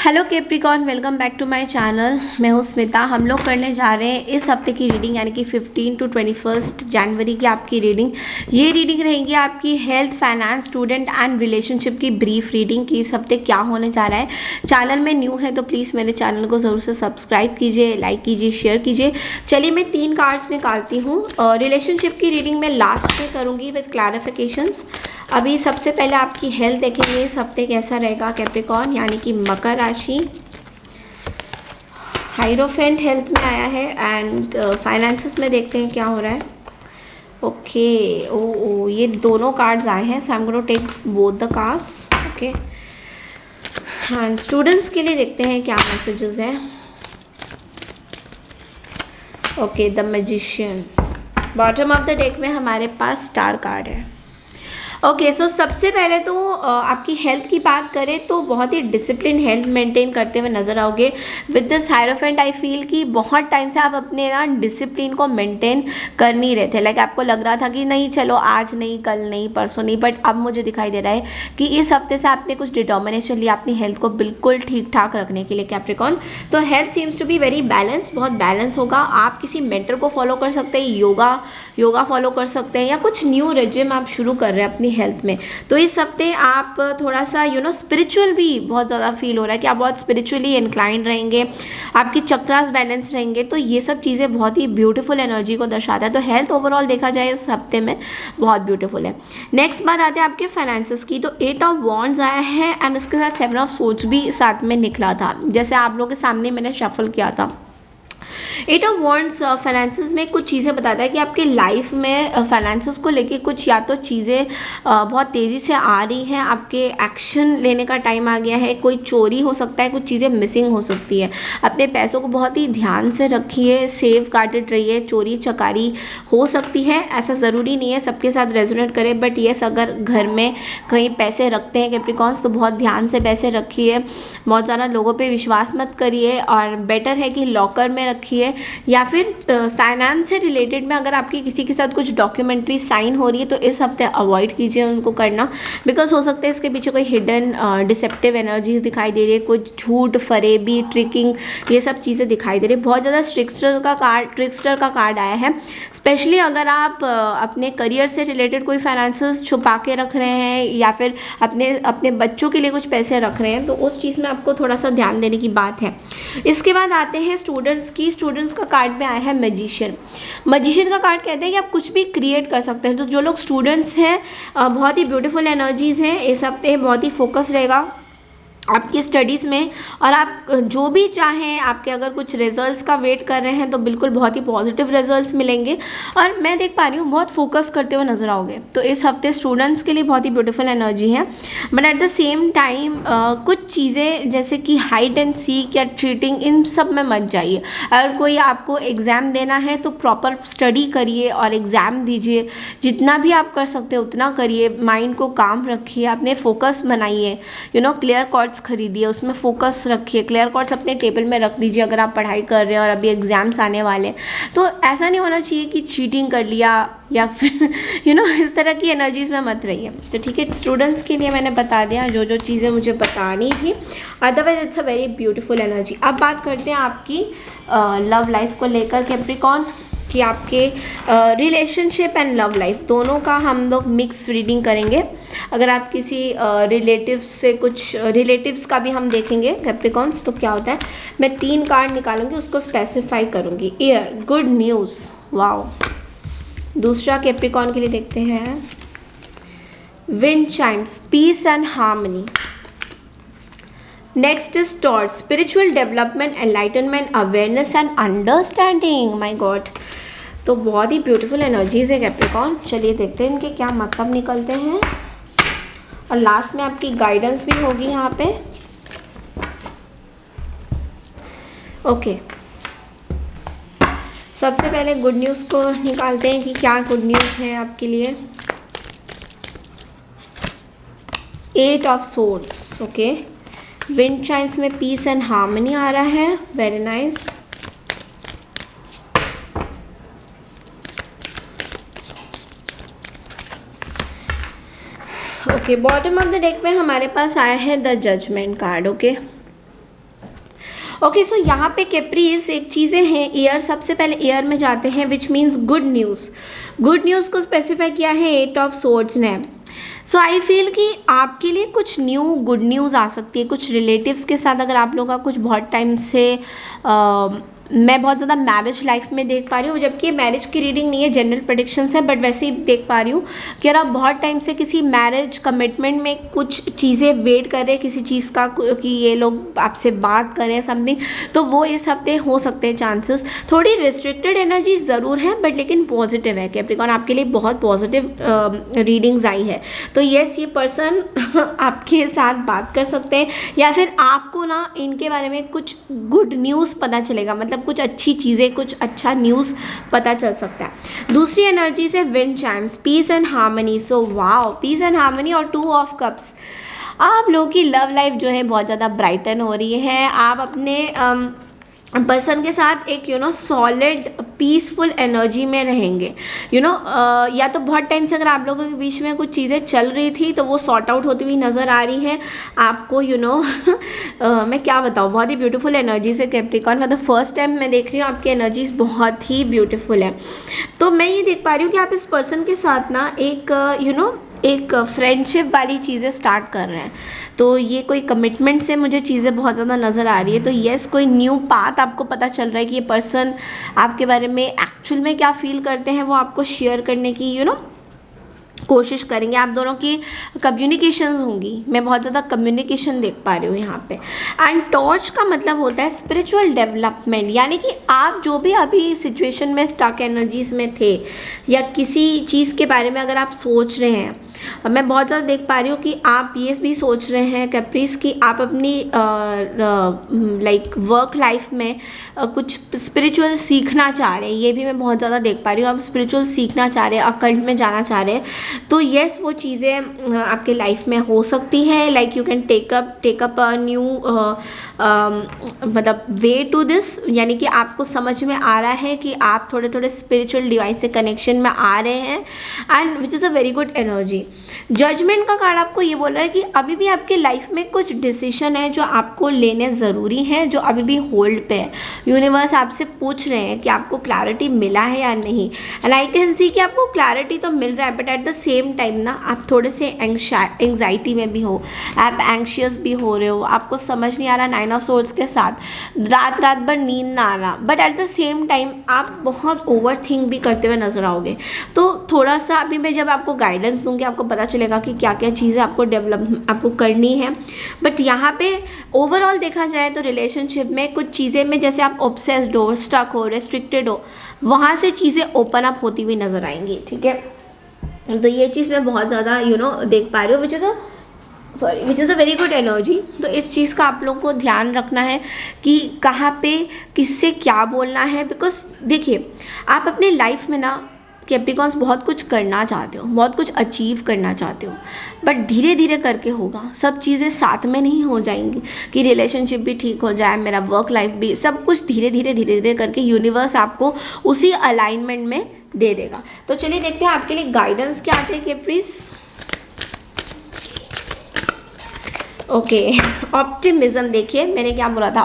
Hello Capricorn, welcome back to my channel. मैं हूँ स्मिता। हम लोग करने जा रहे हैं इस हफ्ते की रीडिंग, यानी कि 15 टू 21 जनवरी की आपकी रीडिंग। ये रीडिंग रहेगी आपकी health, finance, student and relationship की ब्रीफ रीडिंग कि इस हफ्ते क्या होने जा रहा है। चैनल में न्यू है तो प्लीज़ मेरे चैनल को ज़रूर से सब्सक्राइब कीजिए, लाइक कीजिए, शेयर कीजिए। चलिए मैं 3 कार्ड्स निकालती हूँ। रिलेशनशिप की रीडिंग मैं लास्ट में करूँगी विद क्लैरिफिकेशंस। अभी सबसे पहले आपकी हेल्थ देखेंगे इस हफ्ते कैसा रहेगा कैप्रिकॉर्न, यानी कि मकर राशि। हाइरोफेंट हेल्थ में आया है एंड फाइनेंसेस में देखते हैं क्या हो रहा है। ओके, ओ ये दोनों कार्ड्स आए हैं, so I am going to take both the cards. Okay, and students के लिए देखते हैं क्या मैसेजेस हैं। Okay, the magician. Bottom of the deck में हमारे पास स्टार कार्ड है। ओके, सो सबसे पहले तो आपकी हेल्थ की बात करें तो बहुत ही डिसिप्लिन हेल्थ मेंटेन करते हुए नजर आओगे with this hierophant. I feel कि बहुत टाइम से आप अपने ना डिसिप्लिन को मेंटेन कर नहीं रहे थे। लाइक आपको लग रहा था कि नहीं चलो आज नहीं, कल नहीं, परसों नहीं, बट अब मुझे दिखाई दे रहा है कि इस हफ्ते से आपने कुछ डिटर्मिनेशन लिया अपनी हेल्थ को बिल्कुल ठीक ठाक रखने के लिए कैप्रिकॉर्न। तो health seems to be very balance, बहुत बैलेंस होगा। आप किसी मेंटर को फॉलो कर सकते हैं, योगा फॉलो कर सकते हैं, या कुछ न्यू रेजिम आप शुरू कर रहे हैं अपनी हेल्थ में। तो इस हफ्ते आप थोड़ा सा स्पिरिचुअल भी बहुत ज़्यादा फील हो रहा है कि आप बहुत स्पिरिचुअली इंक्लाइंड रहेंगे, आपकी चक्रास बैलेंस रहेंगे। तो ये सब चीज़ें बहुत ही ब्यूटीफुल एनर्जी को दर्शाता है। तो हेल्थ ओवरऑल देखा जाए इस हफ्ते में बहुत ब्यूटीफुल है। नेक्स्ट बात आते हैं आपके फाइनेंसेस की। तो 8 ऑफ वॉन्ड्स आया है एंड इसके साथ 7 ऑफ सोर्ड्स भी साथ में निकला था, जैसे आप लोगों के सामने मैंने शफल किया था। 8 ऑफ वॉन्ड्स फाइनेंसेस में कुछ चीज़ें बताता है कि आपके लाइफ में फाइनेंसेस को लेके कुछ या तो चीज़ें बहुत तेज़ी से आ रही हैं, आपके एक्शन लेने का टाइम आ गया है। कोई चोरी हो सकता है, कुछ चीज़ें मिसिंग हो सकती है। अपने पैसों को बहुत ही ध्यान से रखिए, सेफ गार्डेड रहिए। चोरी चकारी हो सकती है, ऐसा ज़रूरी नहीं है सबके साथ रेजोनेट करे, बट येस अगर घर में कहीं पैसे रखते हैं कैप्रिकॉर्न्स तो बहुत ध्यान से पैसे रखिए। बहुत ज़्यादा लोगों पे विश्वास मत करिए और बेटर है कि लॉकर में रखिए, या फिर फाइनेंस से रिलेटेड में अगर आपकी किसी के साथ कुछ डॉक्यूमेंट्री साइन हो रही है तो इस हफ्ते अवॉइड कीजिए उनको करना, बिकॉज हो सकता है इसके पीछे कोई हिडन डिसेप्टिव एनर्जीज दिखाई दे रही है, कुछ झूठ, फरेबी, ट्रिकिंग, ये सब चीज़ें दिखाई दे रही है। बहुत ज़्यादा ट्रिक्स्टर का कार्ड आया है। स्पेशली अगर आप अपने करियर से रिलेटेड कोई फाइनेंसेस छुपा के रख रहे हैं या फिर अपने बच्चों के लिए कुछ पैसे रख रहे हैं तो उस चीज़ में आपको थोड़ा सा ध्यान देने की बात है। इसके बाद आते हैं स्टूडेंट्स की। स्टूडेंट्स का कार्ड में आया है मैजिशियन का कार्ड कहते हैं कि आप कुछ भी क्रिएट कर सकते हैं। तो जो लोग स्टूडेंट्स हैं बहुत ही ब्यूटीफुल एनर्जीज हैं इस हफ्ते, बहुत ही फोकस रहेगा आपकी स्टडीज़ में, और आप जो भी चाहें, आपके अगर कुछ रिजल्ट्स का वेट कर रहे हैं तो बिल्कुल बहुत ही पॉजिटिव रिजल्ट्स मिलेंगे। और मैं देख पा रही हूँ बहुत फोकस करते हुए नजर आओगे। तो इस हफ्ते स्टूडेंट्स के लिए बहुत ही ब्यूटीफुल एनर्जी है, but at the same time कुछ चीज़ें जैसे कि हाइड एंड सीक या चीटिंग, इन सब में मत जाइए। अगर कोई आपको एग्ज़ाम देना है तो प्रॉपर स्टडी करिए और एग्ज़ाम दीजिए। जितना भी आप कर सकते हो उतना करिए, माइंड को काम रखिए, अपने फोकस बनाइए। क्लियर कॉर्ड्स खरीदिए, उसमें फोकस रखिए। क्लियर कॉर्ड्स अपने टेबल में रख दीजिए अगर आप पढ़ाई कर रहे हैं और अभी एग्जाम्स आने वाले हैं। तो ऐसा नहीं होना चाहिए कि चीटिंग कर लिया या फिर इस तरह की एनर्जीज में मत रहिए। तो ठीक है, स्टूडेंट्स के लिए मैंने बता दिया जो जो चीज़ें मुझे बतानी थी। Otherwise it's a very beautiful energy. अब बात करते हैं आपकी लव लाइफ को लेकर कैप्रिकॉर्न, कि आपके रिलेशनशिप एंड लव लाइफ दोनों का हम लोग मिक्स रीडिंग करेंगे। अगर आप किसी रिलेटिव्स से कुछ रिलेटिव्स का भी हम देखेंगे कैप्रिकॉर्न्स तो क्या होता है। मैं 3 कार्ड निकालूंगी, उसको स्पेसिफाई करूंगी। Year, good news, wow. दूसरा कैप्रिकॉर्न के लिए देखते हैं wind chimes, peace and harmony. Next is torch, spiritual development, enlightenment, awareness and understanding. My God, तो बहुत ही ब्यूटीफुल एनर्जीज है कैप्रिकॉर्न। चलिए देखते हैं इनके क्या मतलब निकलते हैं, और लास्ट में आपकी गाइडेंस भी होगी यहाँ पे। ओके, सबसे पहले गुड न्यूज़ को निकालते हैं कि क्या गुड न्यूज़ है आपके लिए। 8 of swords. Okay, wind chimes में पीस एंड हार्मनी आ रहा है, very nice. Okay, bottom of the deck में हमारे पास आया है the judgement card. Okay, okay, so यहाँ पे कैप्रीज एक चीज़ें हैं, ईयर सबसे पहले ईयर में जाते हैं, which means good news. Good news को स्पेसिफाई किया है 8 ऑफ सोर्ड्स ने। सो आई फील कि आपके लिए कुछ न्यू गुड न्यूज़ आ सकती है, कुछ रिलेटिव्स के साथ अगर आप लोगों का कुछ बहुत टाइम से मैं बहुत ज़्यादा मैरिज लाइफ में देख पा रही हूँ, जबकि मैरिज की रीडिंग नहीं है, जनरल प्रेडिक्शंस है, बट वैसे ही देख पा रही हूँ कि अगर आप बहुत टाइम से किसी मैरिज कमिटमेंट में कुछ चीज़ें वेट कर रहे हैं किसी चीज़ का कि ये लोग आपसे बात करें समथिंग, तो वो इस हफ्ते हो सकते हैं चांसेस। थोड़ी रिस्ट्रिक्टेड एनर्जी ज़रूर है बट लेकिन पॉजिटिव है कैप्रिकॉर्न, आपके लिए बहुत पॉजिटिव रीडिंग्स आई है। तो येस, ये पर्सन आपके साथ बात कर सकते हैं या फिर आपको ना इनके बारे में कुछ गुड न्यूज़ पता चलेगा, मतलब कुछ अच्छी चीज़ें, कुछ अच्छा न्यूज़ पता चल सकता है। दूसरी एनर्जी से wind chimes, peace and harmony. So wow, peace and harmony और 2 ऑफ कप्स। आप लोगों की लव लाइफ जो है बहुत ज़्यादा ब्राइटन हो रही है। आप अपने पर्सन के साथ एक सॉलिड पीसफुल एनर्जी में रहेंगे। या तो बहुत टाइम से अगर आप लोगों के बीच में कुछ चीज़ें चल रही थी तो वो सॉर्ट आउट होती हुई नज़र आ रही है आपको। मैं क्या बताऊँ, बहुत ही ब्यूटीफुल एनर्जीज है कैप्रिकॉर्न। मतलब फर्स्ट टाइम मैं देख रही हूँ आपकी एनर्जीज बहुत ही ब्यूटीफुल है। तो मैं ये देख पा रही हूँ कि आप इस पर्सन के साथ ना एक फ्रेंडशिप वाली चीज़ें स्टार्ट कर रहे हैं। तो ये कोई कमिटमेंट से मुझे चीज़ें बहुत ज़्यादा नज़र आ रही है। तो येस, कोई न्यू पाथ आपको पता चल रहा है कि ये पर्सन आपके बारे में एक्चुअल में क्या फील करते हैं वो आपको शेयर करने की कोशिश करेंगे। आप दोनों की कम्युनिकेशन होंगी, मैं बहुत ज़्यादा कम्युनिकेशन देख पा रही हूँ यहाँ पे। एंड टॉर्च का मतलब होता है स्पिरिचुअल डेवलपमेंट, यानी कि आप जो भी अभी सिचुएशन में स्टक एनर्जीज में थे या किसी चीज़ के बारे में अगर आप सोच रहे हैं, मैं बहुत ज़्यादा देख पा रही हूँ कि आप ये भी सोच रहे हैं कैप्रीज कि आप अपनी वर्क लाइफ में कुछ स्पिरिचुअल सीखना चाह रहे हैं। ये भी मैं बहुत ज़्यादा देख पा रही हूँ, आप स्पिरिचुअल सीखना चाह रहे हैं, अकल्ट में जाना चाह रहे हैं। तो येस, वो चीज़ें आपके लाइफ में हो सकती हैं। Like you can take up a new मतलब वे टू दिस, यानी कि आपको समझ में आ रहा है कि आप थोड़े थोड़े स्पिरिचुअल डिवाइन से कनेक्शन में आ रहे हैं, and which is a very good energy. Judgement का कार्ड आपको ये बोल रहा है कि अभी भी आपके लाइफ में कुछ डिसीजन है जो आपको लेने ज़रूरी है, जो अभी भी होल्ड पे है। यूनिवर्स आपसे पूछ रहे हैं कि आपको क्लैरिटी मिला है या नहीं। एंड आई कैन सी कि आपको क्लैरिटी तो मिल रहा है, but at the same time ना आप थोड़े से एंग्जाइटी में भी हो, आप एंग्शियस भी हो रहे हो, आपको समझ नहीं आ रहा 9 ऑफ सोर्ड्स के साथ, रात भर नींद ना आ रहा, but at the same time आप बहुत ओवर थिंक भी करते हुए नजर आओगे। तो थोड़ा सा अभी मैं जब आपको गाइडेंस दूंगी आपको पता चलेगा कि क्या क्या चीज़ें आपको करनी है। बट यहाँ पे ओवरऑल देखा जाए तो रिलेशनशिप में कुछ चीज़ें में जैसे आप ऑब्सेस्ड हो, स्टक हो, रेस्ट्रिक्टेड हो, वहाँ से चीज़ें ओपन अप होती हुई नजर आएंगी। ठीक है, तो ये चीज़ मैं बहुत ज़्यादा देख पा रही हूँ, विच is a very good energy. तो इस चीज़ का आप लोगों को ध्यान रखना है कि कहाँ पे किससे क्या बोलना है। बिकॉज देखिए, आप अपने लाइफ में ना कैप्रिकॉर्न्स बहुत कुछ करना चाहते हो, बहुत कुछ अचीव करना चाहते हो, बट धीरे धीरे करके होगा। सब चीज़ें साथ में नहीं हो जाएंगी कि रिलेशनशिप भी ठीक हो जाए, मेरा वर्क लाइफ भी, सब कुछ धीरे धीरे करके यूनिवर्स आपको उसी अलाइनमेंट में दे देगा। तो चलिए देखते हैं आपके लिए गाइडेंस क्या आते हैं कैप्रीज। Okay, optimism. देखिए मैंने क्या बोला था,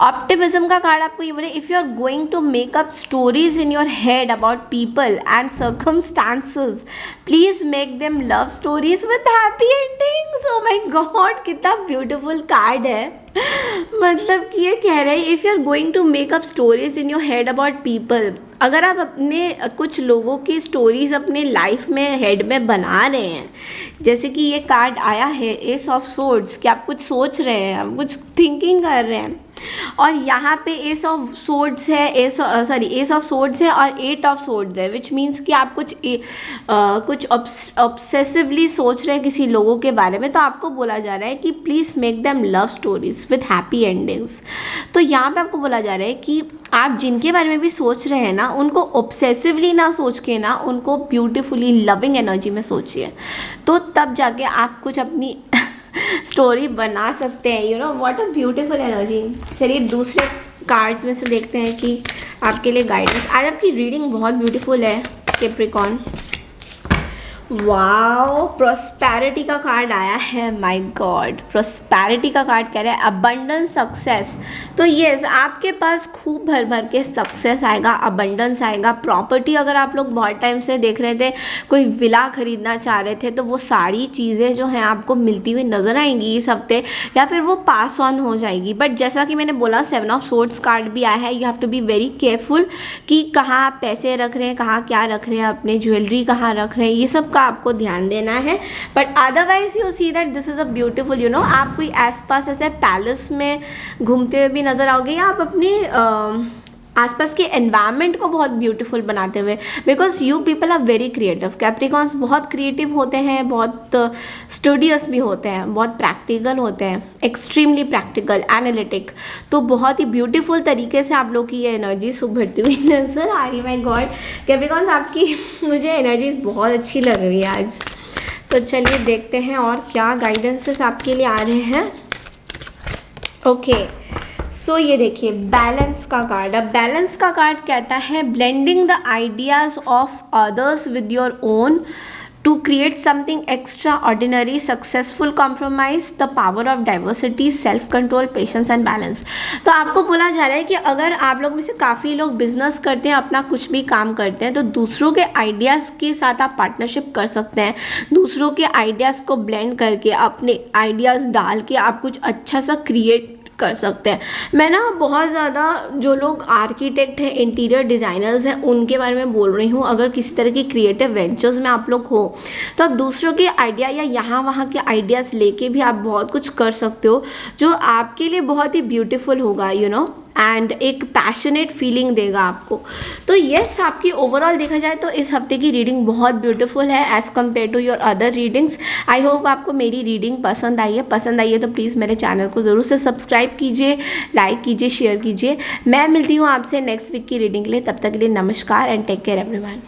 ऑप्टिमिज्म का कार्ड आपको ये बोले, if you are going to make up stories in your head about people and circumstances, please make them love stories with happy endings. Oh my God, कितना ब्यूटीफुल कार्ड है। मतलब कि ये कह रहे हैं if you are going to make up stories in your head about people, अगर आप अपने कुछ लोगों की स्टोरीज अपने लाइफ में हेड में बना रहे हैं, जैसे कि ये कार्ड आया है एस ऑफ सोर्ड्स, कि आप कुछ सोच रहे हैं, आप कुछ थिंकिंग कर रहे हैं, और यहाँ पे एस ऑफ सोर्ड्स है, एस ऑफ सोर्ड्स है और 8 ऑफ सोर्ड्स है, विच मीन्स कि आप कुछ ऑब्सेसिवली सोच रहे हैं किसी लोगों के बारे में। तो आपको बोला जा रहा है कि please make them love stories with happy endings. तो यहाँ पे आपको बोला जा रहा है कि आप जिनके बारे में भी सोच रहे हैं ना, उनको ऑब्सेसिवली ना सोच के ना, उनको ब्यूटीफुली लविंग एनर्जी में सोचिए, तो तब जाके आप कुछ अपनी स्टोरी बना सकते हैं। What a beautiful energy. चलिए दूसरे कार्ड्स में से देखते हैं कि आपके लिए गाइडेंस। आज आपकी रीडिंग बहुत ब्यूटीफुल है कैप्रिकॉर्न। वाओ, प्रोस्पेरिटी का कार्ड आया है। माय गॉड, प्रोस्पेरिटी का कार्ड कह रहा है अबंडेंस, सक्सेस। तो यस, आपके पास खूब भर भर के सक्सेस आएगा, अबंडेंस आएगा। प्रॉपर्टी अगर आप लोग बहुत टाइम से देख रहे थे, कोई विला खरीदना चाह रहे थे, तो वो सारी चीज़ें जो हैं आपको मिलती हुई नज़र आएंगी इस हफ्ते, या फिर वो पास ऑन हो जाएगी। बट जैसा कि मैंने बोला, 7 ऑफ सोर्ड्स कार्ड भी आया है। You have to be very careful कि कहाँ आप पैसे रख रहे हैं, कहाँ क्या रख रहे हैं, अपने ज्वेलरी कहाँ रख रहे हैं, ये सब आपको ध्यान देना है। But otherwise you see that this is a beautiful, you know, आप कोई आसपास ऐसे पैलेस में घूमते हुए भी नज़र आओगे, या आप अपने आसपास के एनवायरनमेंट को बहुत ब्यूटीफुल बनाते हुए, because you people are very creative. Capricorns बहुत क्रिएटिव होते हैं, बहुत स्टूडियस भी होते हैं, बहुत प्रैक्टिकल होते हैं, एक्सट्रीमली प्रैक्टिकल, एनालिटिक। तो बहुत ही ब्यूटीफुल तरीके से आप लोग की ये एनर्जी उभरती हुई नजर आ रही। माय गॉड कैप्रिकॉन्स, आपकी मुझे एनर्जी बहुत अच्छी लग रही है आज। तो चलिए देखते हैं और क्या गाइडेंसेस आपके लिए आ रहे हैं। ओके, सो ये देखिए बैलेंस का कार्ड। अब बैलेंस का कार्ड कहता है blending the ideas of others with your own to create something extraordinary, successful compromise, the power of diversity, self control, patience and balance. तो आपको बोला जा रहा है कि अगर आप लोग में से काफ़ी लोग बिजनेस करते हैं, अपना कुछ भी काम करते हैं, तो दूसरों के आइडियाज़ के साथ आप पार्टनरशिप कर सकते हैं। दूसरों के आइडियाज़ को ब्लेंड करके, अपने आइडियाज़ डाल के आप कुछ अच्छा सा क्रिएट कर सकते हैं। मैं ना बहुत ज़्यादा जो लोग आर्किटेक्ट हैं, इंटीरियर डिज़ाइनर्स हैं, उनके बारे में बोल रही हूँ। अगर किसी तरह की क्रिएटिव वेंचर्स में आप लोग हो, तो आप दूसरों के आइडिया या यहाँ वहाँ के आइडियाज़ लेके भी आप बहुत कुछ कर सकते हो, जो आपके लिए बहुत ही ब्यूटीफुल होगा, यू नो, एंड एक पैशनेट फीलिंग देगा आपको। तो येस, आपकी ओवरऑल देखा जाए तो इस हफ्ते की रीडिंग बहुत ब्यूटीफुल है as compare to your other readings. I hope आपको मेरी रीडिंग पसंद आई है। पसंद आई है तो प्लीज़ मेरे चैनल को ज़रूर से सब्सक्राइब कीजिए, लाइक कीजिए, शेयर कीजिए। मैं मिलती हूँ आपसे नेक्स्ट वीक की रीडिंग के लिए। तब तक के लिए नमस्कार एंड टेक केयर एवरीवन।